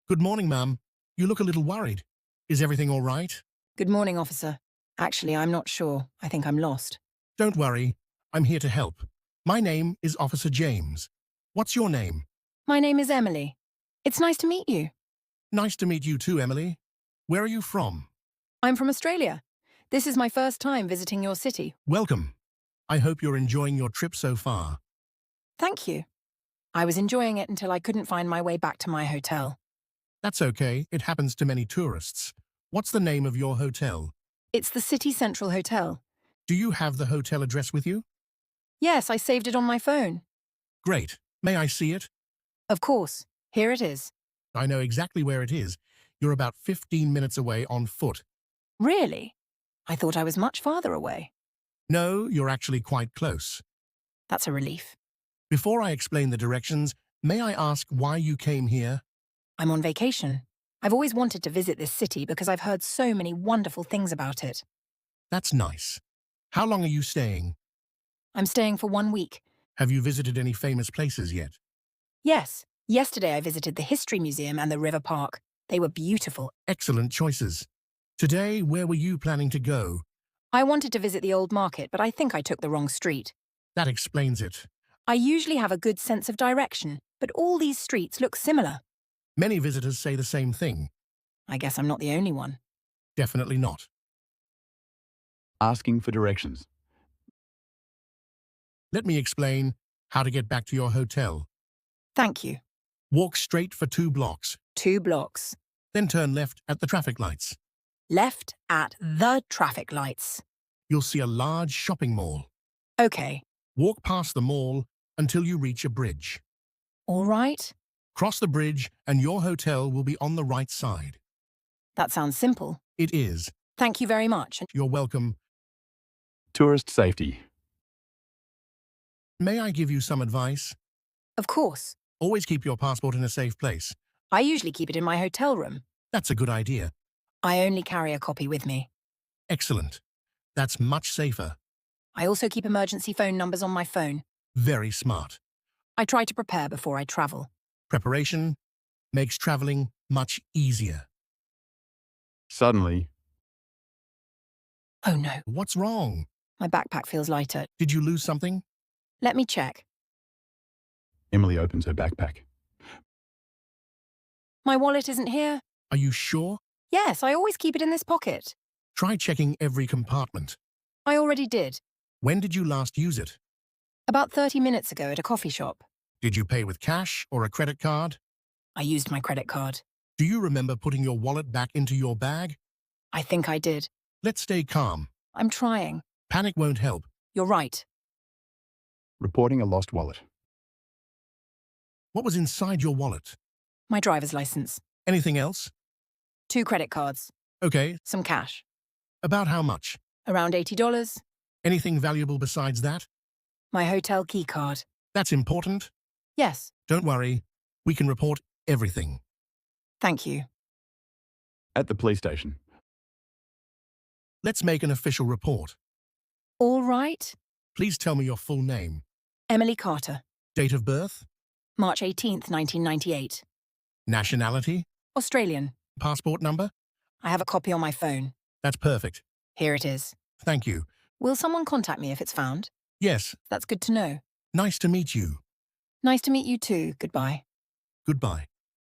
Good morning, ma'am. You look a little worried. Is everything all right? Good morning, officer. Actually, I'm not sure. I think I'm lost. Don't worry. I'm here to help. My name is Officer James. What's your name? My name is Emily. It's nice to meet you. Nice to meet you too, Emily. Where are you from? I'm from Australia. This is my first time visiting your city. Welcome. I hope you're enjoying your trip so far. Thank you. I was enjoying it until I couldn't find my way back to my hotel. That's okay. It happens to many tourists. What's the name of your hotel? It's the City Central Hotel. Do you have the hotel address with you? Yes, I saved it on my phone. Great. May I see it? Of course. Here it is. I know exactly where it is. You're about 15 minutes away on foot. Really? I thought I was much farther away. No, you're actually quite close. That's a relief. Before I explain the directions, may I ask why you came here? I'm on vacation. I've always wanted to visit this city because I've heard so many wonderful things about it. That's nice. How long are you staying? I'm staying for 1 week. Have you visited any famous places yet? Yes, yesterday I visited the History Museum and the River Park. They were beautiful. Excellent choices. Today, where were you planning to go? I wanted to visit the old market, but I think I took the wrong street. That explains it. I usually have a good sense of direction, but all these streets look similar. Many visitors say the same thing. I guess I'm not the only one. Definitely not. Asking for directions. Let me explain how to get back to your hotel. Thank you. Walk straight for 2 blocks, 2 blocks. then turn left at the traffic lights. Left at the traffic lights. You'll see a large shopping mall. Okay. Walk past the mall until you reach a bridge. All right. Cross the bridge and your hotel will be on the right side. That sounds simple. It is. Thank you very much. You're welcome. Tourist safety. May I give you some advice? Of course. Always keep your passport in a safe place. I usually keep it in my hotel room. That's a good idea. I only carry a copy with me. Excellent. That's much safer. I also keep emergency phone numbers on my phone. Very smart. I try to prepare before I travel. Preparation makes traveling much easier. Suddenly, Oh no, What's wrong? my backpack feels lighter. Did you lose something? Let me check. Emily opens her backpack. My wallet isn't here. Are you sure? Yes, I always keep it in this pocket. Try checking every compartment. I already did. When did you last use it? About 30 minutes ago at a coffee shop. Did you pay with cash or a credit card? I used my credit card. Do you remember putting your wallet back into your bag? I think I did. Let's stay calm. I'm trying. Panic won't help. You're right. Reporting a lost wallet. What was inside your wallet? My driver's license. Anything else? 2 credit cards. Okay, Some cash. about how much? Around $80. Anything valuable besides that? My hotel key card. That's important. Yes, Don't worry. We can report everything. thank you. At the police station. Let's make an official report. All right. Please tell me your full name. Emily Carter. Date of birth? March 18th, 1998. Nationality? Australian. Passport number? I have a copy on my phone. That's perfect. Here it is. Thank you. Will someone contact me if it's found? Yes, That's good to know. nice to meet you. Nice to meet you too. Goodbye. Goodbye.